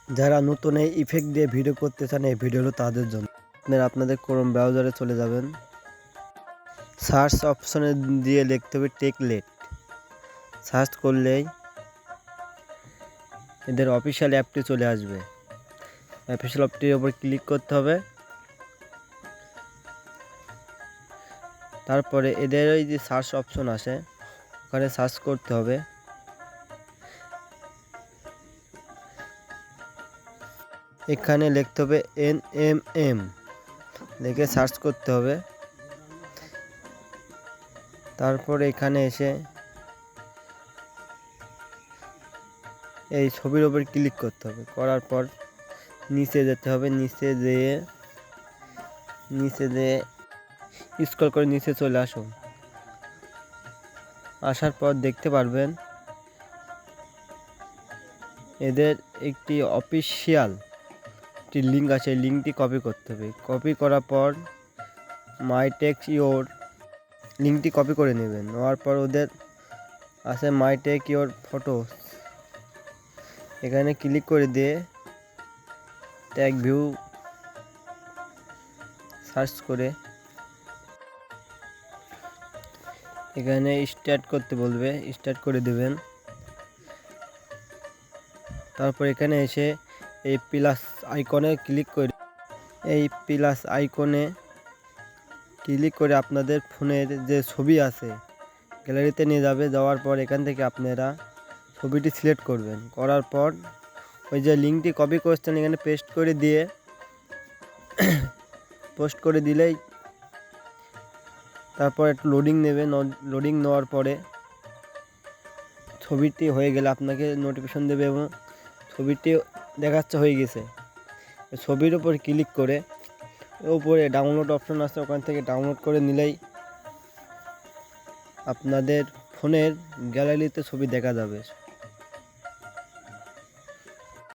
যারা নতুন এই ইফেক্ট দিয়ে ভিডিও করতে চান এই ভিডিওগুলো তাদের জন্য। আপনারা আপনাদের ক্রোম ব্রাউজারে চলে যাবেন, সার্চ অপশনে দিয়ে লিখতে হবে টেকলেট। সার্চ করলেই এদের অফিসিয়াল অ্যাপটি চলে আসবে। অফিসিয়াল অ্যাপটির ওপর ক্লিক করতে হবে। তারপরে এদের ওই যে সার্চ অপশন আসে ওখানে সার্চ করতে হবে। এখানে লিখতে হবে NMM, লিখে সার্চ করতে হবে। তারপরে এখানে এসে এই ছবির ওপর ক্লিক করতে হবে। করার পর নিচে যেতে হবে, নিচে যেয়ে স্ক্রল করে নিচে চলে আসুন। আসার পর দেখতে পারবেন এদের একটি অফিসিয়াল একটি লিঙ্ক আছে, এই লিঙ্কটি কপি করতে হবে। কপি করার পর মাই টেক ইওর লিঙ্কটি কপি করে নেবেন। নেওয়ার পর ওদের আছে মাই টেক ইওর ফটো, এখানে ক্লিক করে দিয়ে ট্যাগ ভিউ সার্চ করে এখানে স্টার্ট করতে বলবে, স্টার্ট করে দেবেন। তারপর এখানে এসে এই প্লাস আইকনে ক্লিক করে আপনাদের ফোনের যে ছবি আছে গ্যালারিতে নিয়ে যাবে। যাওয়ার পর এখান থেকে আপনারা ছবিটি সিলেক্ট করবেন। করার পর ওই যে লিঙ্কটি কপি করছেন এখানে পেস্ট করে দিলেই তারপর একটু লোডিং নেবে। লোডিং নেওয়ার পরে ছবিটি হয়ে গেলে আপনাকে নোটিফিকেশন দেবে এবং ছবিটি দেখাচ্ছে হয়ে গেছে। ছবির উপর ক্লিক করে উপরে ডাউনলোড অপশন আছে, ওখান থেকে ডাউনলোড করে নিলেই আপনাদের ফোনের গ্যালারিতে ছবি দেখা যাবে।